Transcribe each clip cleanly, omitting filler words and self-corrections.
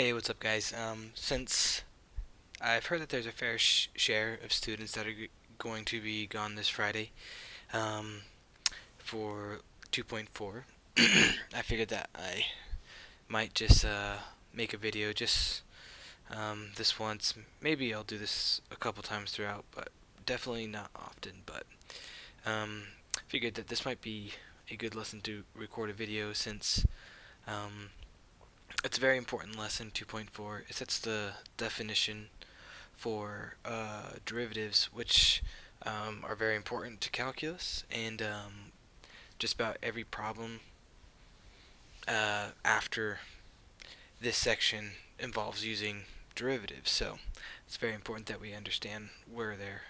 Hey, what's up, guys? Since I've heard that there's a fair share of students that are going to be gone this Friday um, for 2.4, I figured that I might just make a video just this once. Maybe I'll do this a couple times throughout, but definitely not often. But figured that this might be a good lesson to record a video since um, it's a very important lesson. 2.4. It sets the definition for derivatives, which are very important to calculus, and just about every problem after this section involves using derivatives. So it's very important that we understand where they're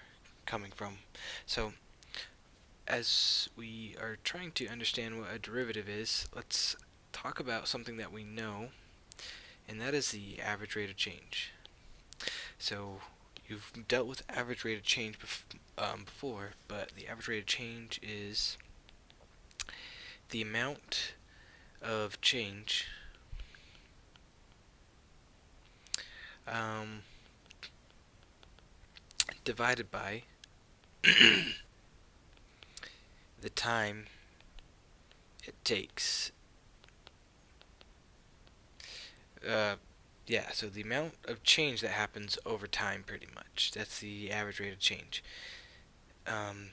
coming from. So as we are trying to understand what a derivative is, let's talk about something that we know, and that is the average rate of change. So you've dealt with average rate of change before, but the average rate of change is the amount of change um, divided by the time it takes. Yeah, so the amount of change that happens over time, pretty much. That's the average rate of change. Um,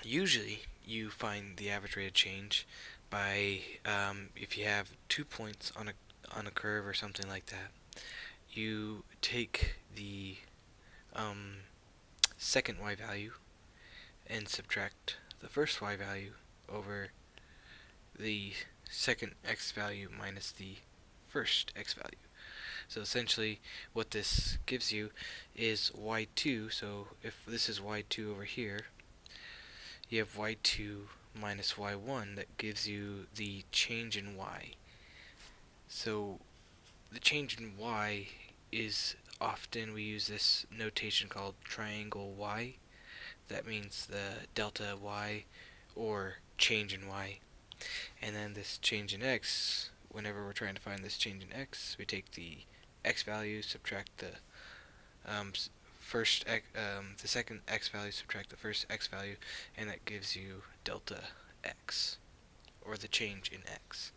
Usually, you find the average rate of change by if you have 2 points on a curve or something like that. You take the second y value and subtract the first y value over the second x value minus the first x value. So essentially what this gives you is y2. So if this is y2 over here, you have y2 minus y1. That gives you the change in y. So the change in y is often, we use this notation called triangle y. That means the delta y or change in y. And then this change in x, whenever we're trying to find this change in x, we take the x value, subtract the the second x value, subtract the first x value, and that gives you delta x, or the change in x.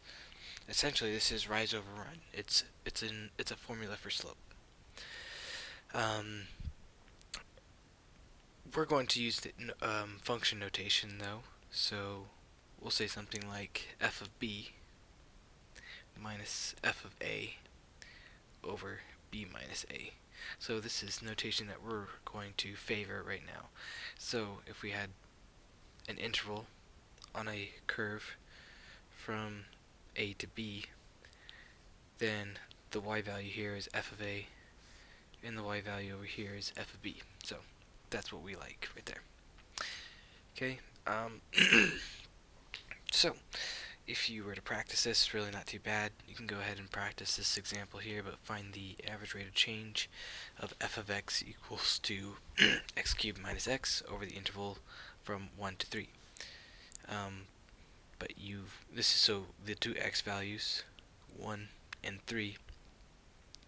Essentially, this is rise over run. It's a formula for slope. Um, we're going to use the function notation though, so we'll say something like f of b minus f of a over b minus a. So this is notation that we're going to favor right now. So if we had an interval on a curve from a to b, then the y value here is f of a, and the y value over here is f of b. So that's what we like right there. Okay. So if you were to practice this, it's really not too bad. You can go ahead and practice this example here, but find the average rate of change of f of x equals to x cubed minus x over the interval from 1 to 3. But this is so the two x values, 1 and 3,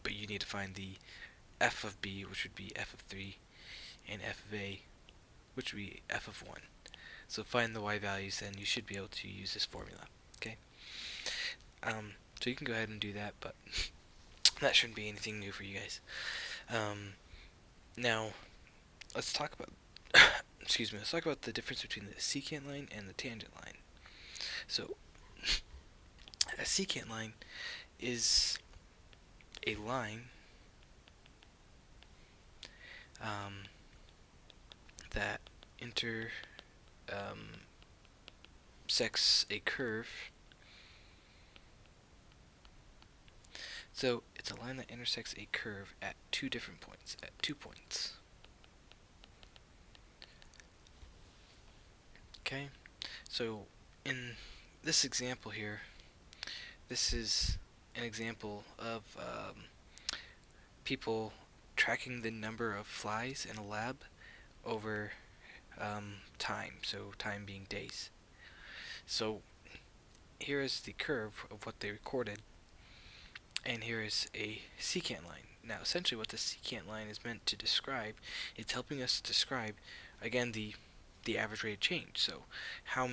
but you need to find the f of b, which would be f of 3, and f of a, which would be f of 1. So find the y values, then you should be able to use this formula. Okay. So you can go ahead and do that, but that shouldn't be anything new for you guys. Now, let's talk about let's talk about the difference between the secant line and the tangent line. So, a secant line is a line that intersects a curve. So it's a line that intersects a curve at two different points, at 2 points. Okay, so in this example here, this is an example of people tracking the number of flies in a lab over time, so time being days. So here is the curve of what they recorded, and here is a secant line. Now, essentially what the secant line is meant to describe, it's helping us describe, again, the average rate of change. So how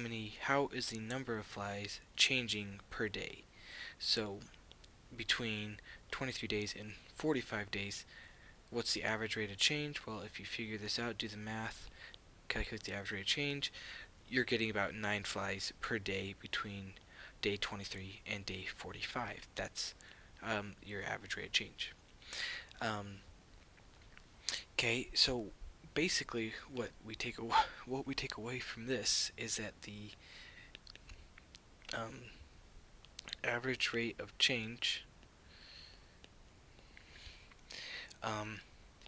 is the number of flies changing per day? So between 23 days and 45 days, what's the average rate of change? Well, if you figure this out, do the math, calculate the average rate of change, you're getting about 9 flies per day between day 23 and day 45. That's your average rate of change. Okay, so basically what we take away from this is that the average rate of change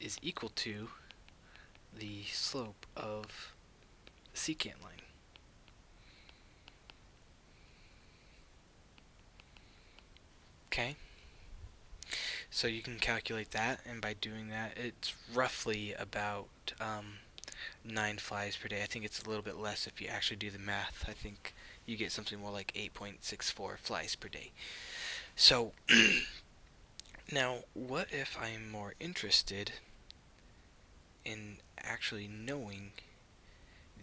is equal to the slope of the secant line. Okay, so you can calculate that, and by doing that, it's roughly about 9 flies per day. I think it's a little bit less if you actually do the math. I think you get something more like 8.64 flies per day. So now, what if I'm more interested in actually knowing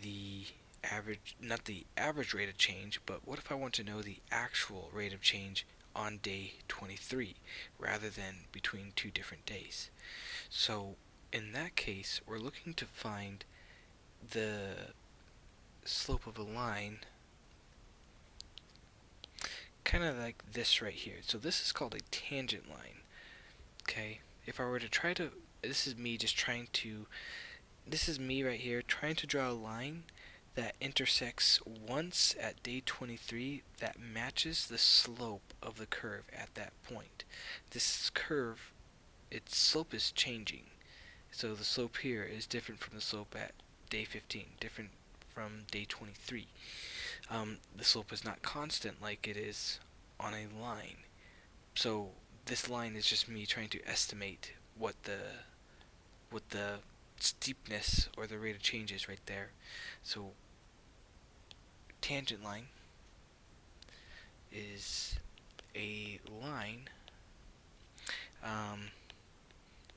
the average, not the average rate of change, but what if I want to know the actual rate of change on day 23 rather than between 2 different days? So in that case, we're looking to find the slope of a line kind of like this right here. So this is called a tangent line. Okay, if I were to try to, this is me right here trying to draw a line that intersects once at day 23 that matches the slope of the curve at that point. This curve, its slope is changing. So the slope here is different from the slope at day 15, different from day 23. The slope is not constant like it is on a line. So this line is just me trying to estimate what the steepness or the rate of change is right there. So tangent line is a line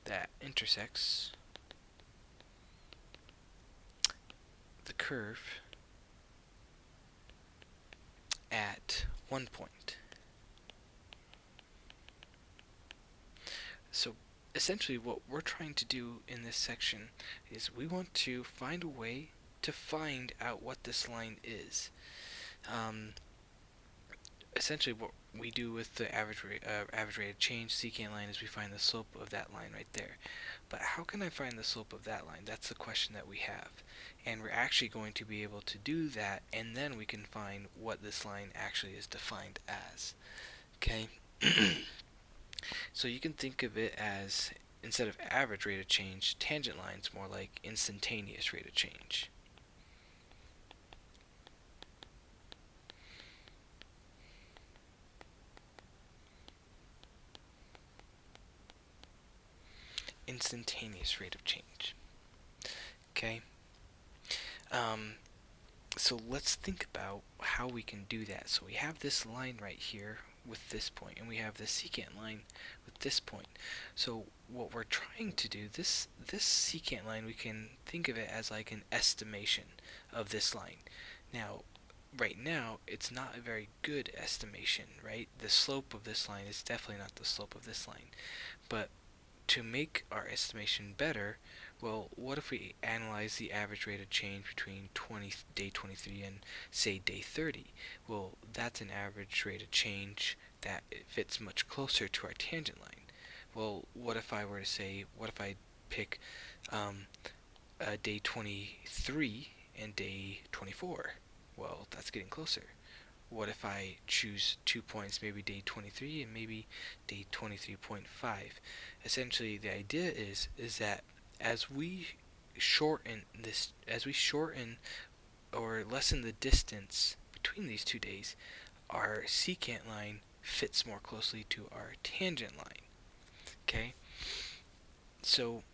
that intersects the curve at one point. So essentially what we're trying to do in this section is we want to find a way to find out what this line is. Essentially what we do with the average rate of change secant line is we find the slope of that line right there. But how can I find the slope of that line? That's the question that we have. And we're actually going to be able to do that, and then we can find what this line actually is defined as. Okay? So you can think of it as, instead of average rate of change, tangent line's more like instantaneous rate of change. Instantaneous rate of change. Okay? So let's think about how we can do that. So we have this line right here with this point, and we have the secant line with this point. So what we're trying to do, this secant line, we can think of it as like an estimation of this line. Now, right now, it's not a very good estimation, right? The slope of this line is definitely not the slope of this line. But to make our estimation better, well, what if we analyze the average rate of change between day 23 and, say, day 30? Well, that's an average rate of change that fits much closer to our tangent line. Well, what if I pick day 23 and day 24? Well, that's getting closer. What if I choose 2 points, maybe day 23 and maybe day 23.5? Essentially, the idea is that as we shorten or lessen the distance between these 2 days, our secant line fits more closely to our tangent line. Okay? So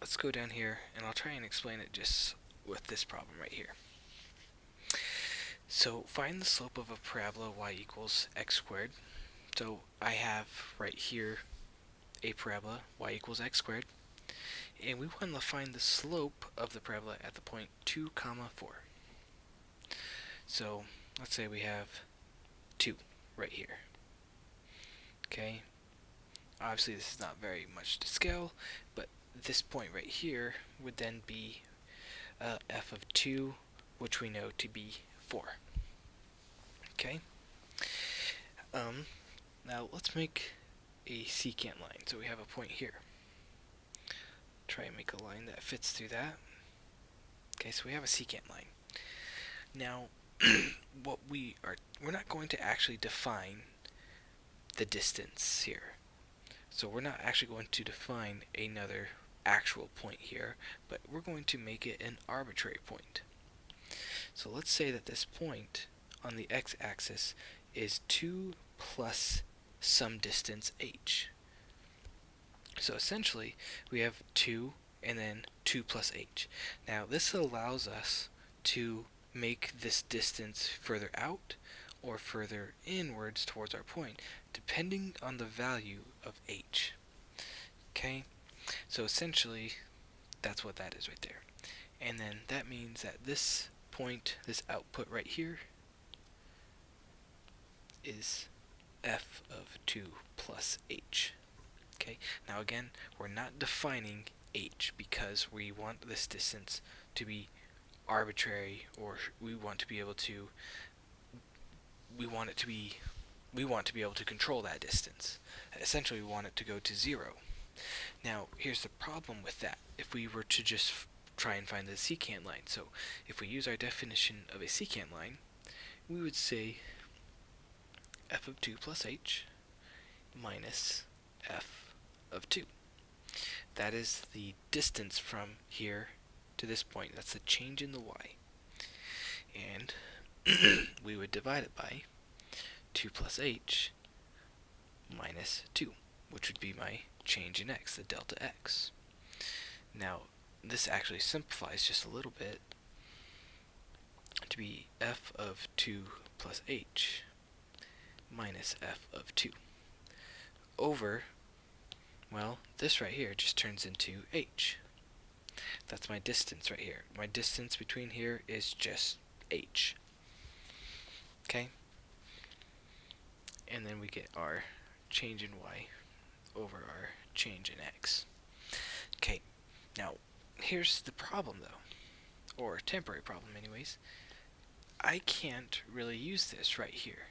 let's go down here, and I'll try and explain it just with this problem right here. So find the slope of a parabola y equals x squared. So I have right here a parabola, y equals x squared, and we want to find the slope of the parabola at the point 2, 4. So let's say we have 2 right here. Okay, obviously this is not very much to scale, but this point right here would then be f of 2, which we know to be 4. Okay, now let's make a secant line. So we have a point here. Try and make a line that fits through that. Okay, so we have a secant line. Now, we're not going to actually define the distance here. So we're not actually going to define another actual point here, but we're going to make it an arbitrary point. So let's say that this point on the x-axis is 2 plus some distance h. So essentially, we have 2 and then 2 plus h. Now this allows us to make this distance further out or further inwards towards our point, depending on the value of h. Okay, so essentially that's what that is right there. And then that means that this point, this output right here, is f of 2 plus h. Okay, now again, we're not defining h because we want this distance to be arbitrary, or we want to be able to control that distance. Essentially, we want it to go to 0. Now, here's the problem with that. If we were to just try and find the secant line, so if we use our definition of a secant line, we would say f of 2 plus h minus f of 2. That is the distance from here to this point. That's the change in the y. And we would divide it by 2 plus h minus 2, which would be my change in x, the delta x. Now, this actually simplifies just a little bit to be f of 2 plus h minus f of 2 over, well, this right here just turns into h. That's my distance right here. My distance between here is just h. Okay? And then we get our change in y over our change in x. Okay, now here's the problem though, or a temporary problem anyways. I can't really use this right here,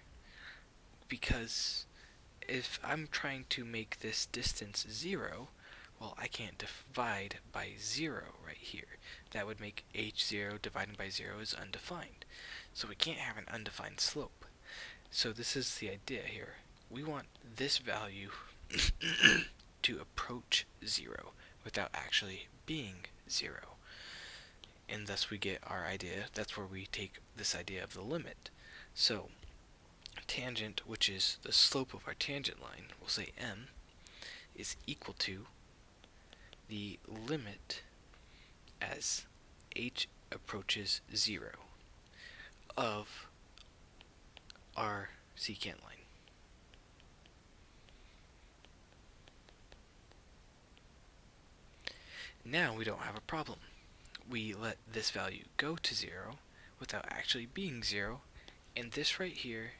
because if I'm trying to make this distance 0, well, I can't divide by 0 right here. That would make h0 divided by 0 is undefined. So we can't have an undefined slope. So this is the idea here. We want this value to approach 0 without actually being 0. And thus we get our idea. That's where we take this idea of the limit. So tangent, which is the slope of our tangent line, we'll say m, is equal to the limit as h approaches 0 of our secant line. Now we don't have a problem. We let this value go to 0 without actually being 0, and this right here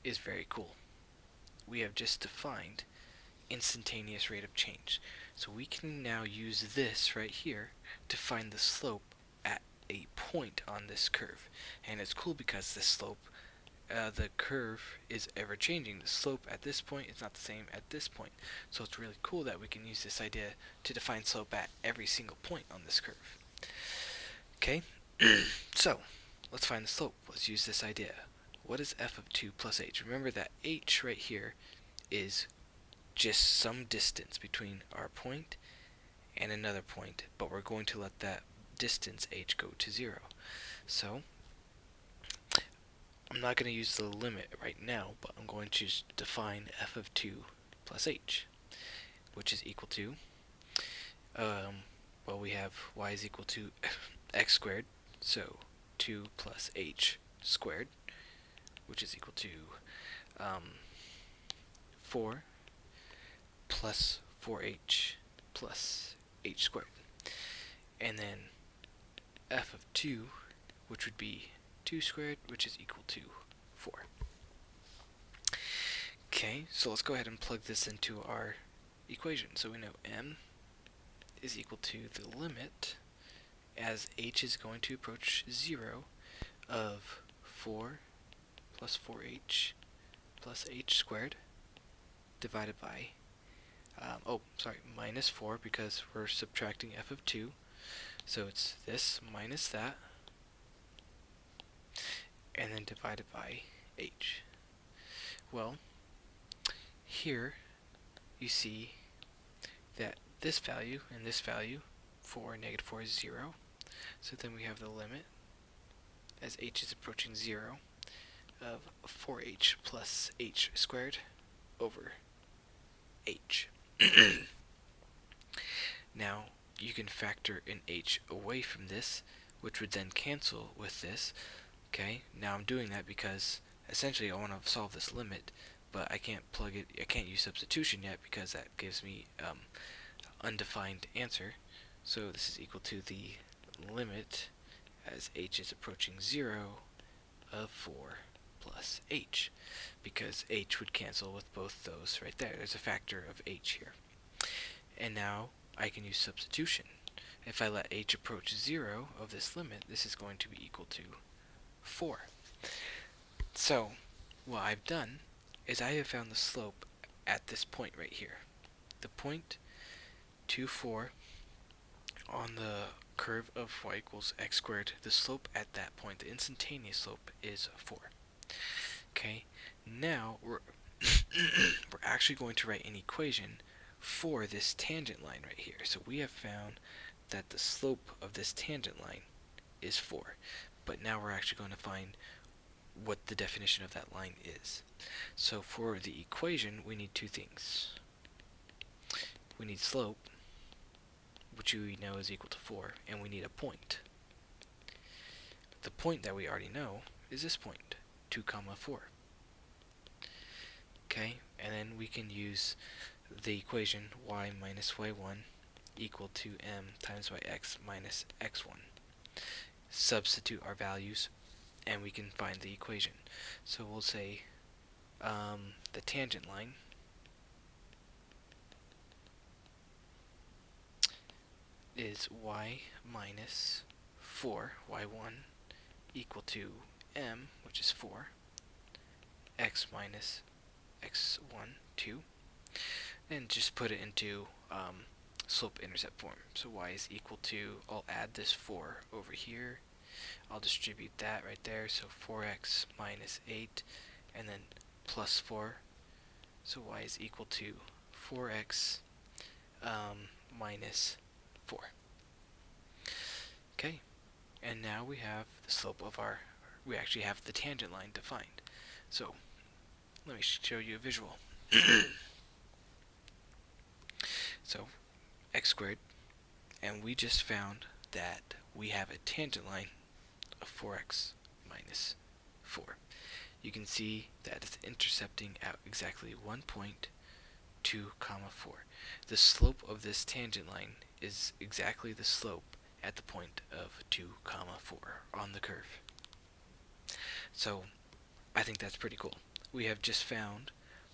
is very cool. We have just defined instantaneous rate of change. So we can now use this right here to find the slope at a point on this curve. And it's cool because the slope, the curve is ever changing. The slope at this point is not the same at this point. So it's really cool that we can use this idea to define slope at every single point on this curve. Okay, so let's find the slope. Let's use this idea. What is f of 2 plus h? Remember that h right here is just some distance between our point and another point, but we're going to let that distance h go to 0. So I'm not going to use the limit right now, but I'm going to define f of 2 plus h, which is equal to, well, we have y is equal to x squared, so 2 plus h squared, which is equal to 4 plus 4h plus h squared. And then f of 2, which would be 2 squared, which is equal to 4. Okay, so let's go ahead and plug this into our equation. So we know m is equal to the limit, as h is going to approach 0, of 4 plus 4h plus h squared divided by, minus 4, because we're subtracting f of 2. So it's this minus that, and then divided by h. Well, here you see that this value and this value for negative 4 is 0. So then we have the limit, as h is approaching 0, of 4h plus h squared over h. Now, you can factor an h away from this, which would then cancel with this. Okay, now I'm doing that because essentially I want to solve this limit, but I can't use substitution yet, because that gives me undefined answer. So this is equal to the limit, as h is approaching 0, of 4 plus h, because h would cancel with both those right there. There's a factor of h here. And now I can use substitution. If I let h approach 0 of this limit, this is going to be equal to 4. So what I've done is I have found the slope at this point right here. The point 2, 4 on the curve of y equals x squared, the slope at that point, the instantaneous slope, is 4. Okay, now we're actually going to write an equation for this tangent line right here. So we have found that the slope of this tangent line is 4. But now we're actually going to find what the definition of that line is. So for the equation, we need two things. We need slope, which we know is equal to 4, and we need a point. The point that we already know is this point, 2, 4. Okay, and then we can use the equation y minus y1 equal to m times yx minus x1. Substitute our values, and we can find the equation. So we'll say the tangent line is y minus 4, y1, equal to m, which is 4, x minus x1, 2, and just put it into slope-intercept form. So y is equal to, I'll add this 4 over here, I'll distribute that right there, so 4x minus 8, and then plus 4, so y is equal to 4x minus 4. Okay, and now we have the slope of we actually have the tangent line defined. So let me show you a visual. So x squared, and we just found that we have a tangent line of 4x minus 4. You can see that it's intercepting at exactly 1 point, 2, 4. The slope of this tangent line is exactly the slope at the point of 2, 4 on the curve. So I think that's pretty cool. We have just found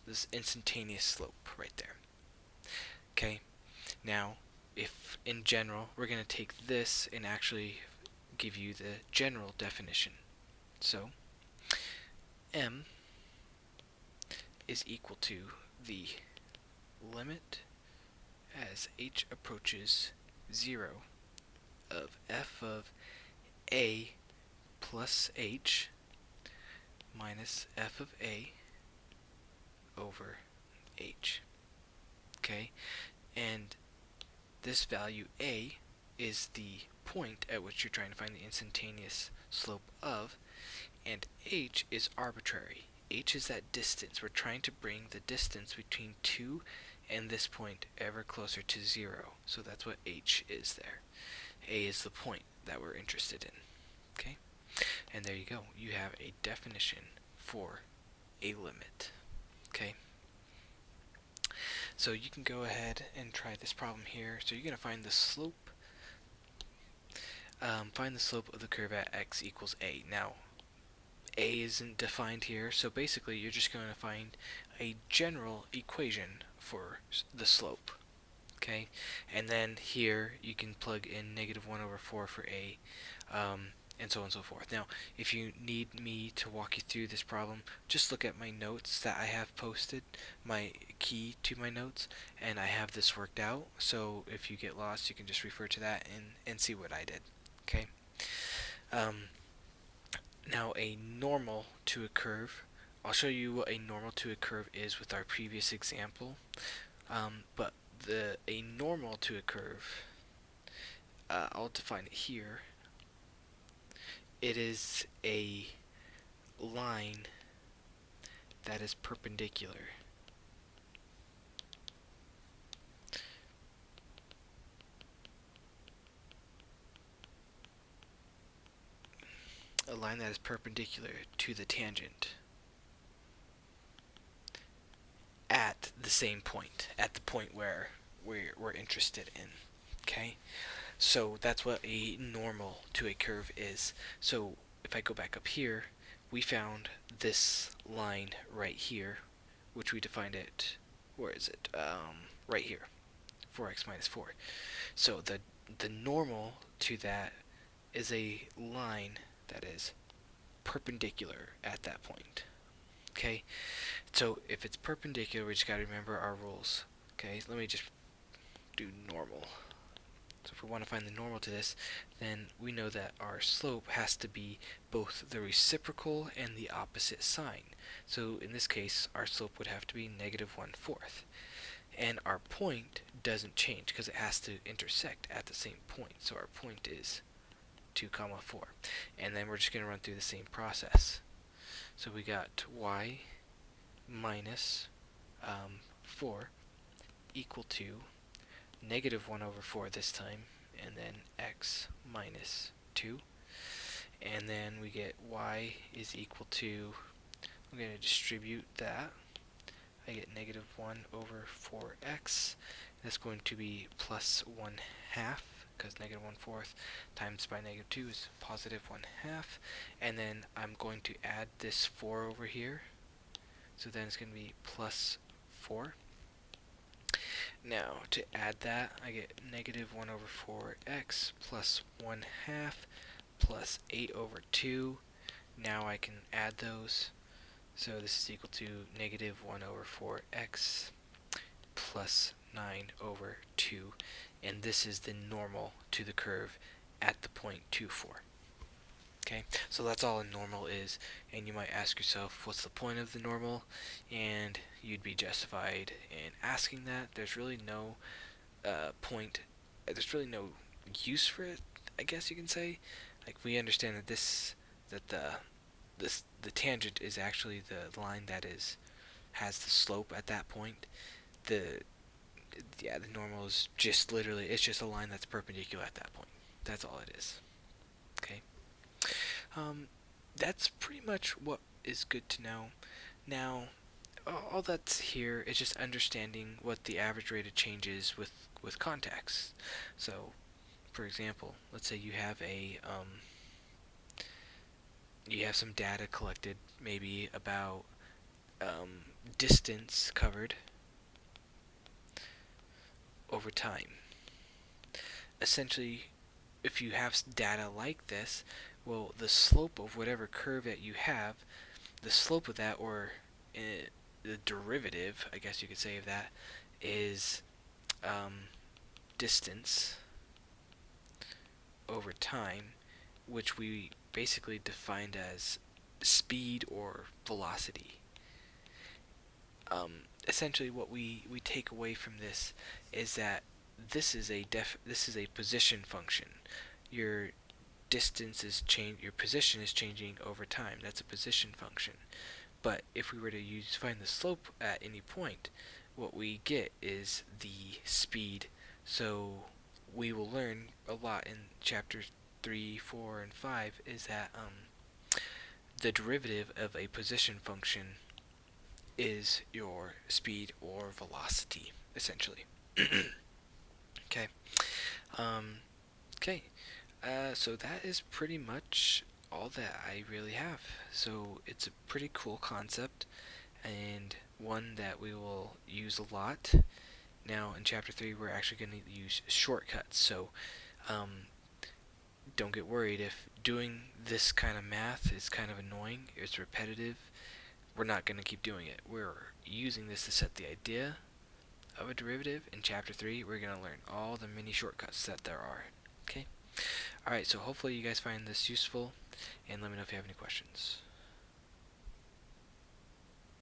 this instantaneous slope right there. Okay, now if in general we're going to take this and actually give you the general definition. So m is equal to the limit, as h approaches 0, of f of a plus h minus f of a over h. Okay, and this value a is the point at which you're trying to find the instantaneous slope of, and h is arbitrary. H is that distance. We're trying to bring the distance between 2 and this point ever closer to 0. So that's what h is there. A is the point that we're interested in. Okay? And there you go. You have a definition for a limit. Okay? So you can go ahead and try this problem here. So you're going to find the slope. Find the slope of the curve at x equals a. Now, a isn't defined here, so basically you're just going to find a general equation for the slope. Okay, and then here you can plug in -1/4 for a, and so on and so forth. Now, if you need me to walk you through this problem, just look at my notes that I have posted, my key to my notes, and I have this worked out. So if you get lost, you can just refer to that and see what I did. Okay. Now a normal to a curve. I'll show you what a normal to a curve is with our previous example. But a normal to a curve, I'll define it here. It is a line that is perpendicular. A line that is perpendicular to the tangent at the same point, at the point where we're interested in. Okay? So that's what a normal to a curve is. So if I go back up here, we found this line right here, which we defined it, where is it? Right here, 4x minus 4. So the normal to that is a line that is perpendicular at that point. Okay, so if it's perpendicular, we just got to remember our rules. Okay, so let me just do normal. So if we want to find the normal to this, then we know that our slope has to be both the reciprocal and the opposite sign. So in this case, our slope would have to be -1/4. And our point doesn't change because it has to intersect at the same point. So our point is 2, 4. And then we're just going to run through the same process. So we got y minus 4 equal to -1/4 this time, and then x minus 2. And then we get y is equal to, I'm going to distribute that. I get -1/4x. That's going to be plus 1/2, because -1/4 times by -2 is positive 1/2. And then I'm going to add this 4 over here. So then it's going to be plus 4. Now, to add that, I get -1/4x plus 1/2 plus 8/2. Now I can add those. So this is equal to -1/4x plus 9/2. And this is the normal to the curve at the point 2, 4. Okay, so that's all a normal is, and you might ask yourself, what's the point of the normal? And you'd be justified in asking that. There's really no point, there's really no use for it, I guess you can say. Like, we understand that the tangent is actually the line that has the slope at that point. The normal is just literally, it's just a line that's perpendicular at that point. That's all it is. Okay. That's pretty much what is good to know. Now, all that's here is just understanding what the average rate of change is with contacts. So, for example, let's say you have you have some data collected, maybe about distance covered over time. Essentially, if you have data like this, well, the slope of whatever curve that you have, the slope of that, or the derivative, I guess you could say, of that, is distance over time, which we basically defined as speed or velocity. Essentially, what we take away from this is that this is a position function. Your distance is your position is changing over time. That's a position function. But if we were to find the slope at any point, what we get is the speed. So we will learn a lot in chapters 3, 4, and 5 is that the derivative of a position function is your speed or velocity, essentially. Okay. Okay. So that is pretty much all that I really have. So it's a pretty cool concept, and one that we will use a lot. Now in chapter 3 we're actually going to use shortcuts, so don't get worried if doing this kind of math is kind of annoying, it's repetitive. We're not going to keep doing it. We're using this to set the idea of a derivative. In chapter 3 we're going to learn all the mini shortcuts that there are. Okay? Alright, so hopefully you guys find this useful, and let me know if you have any questions.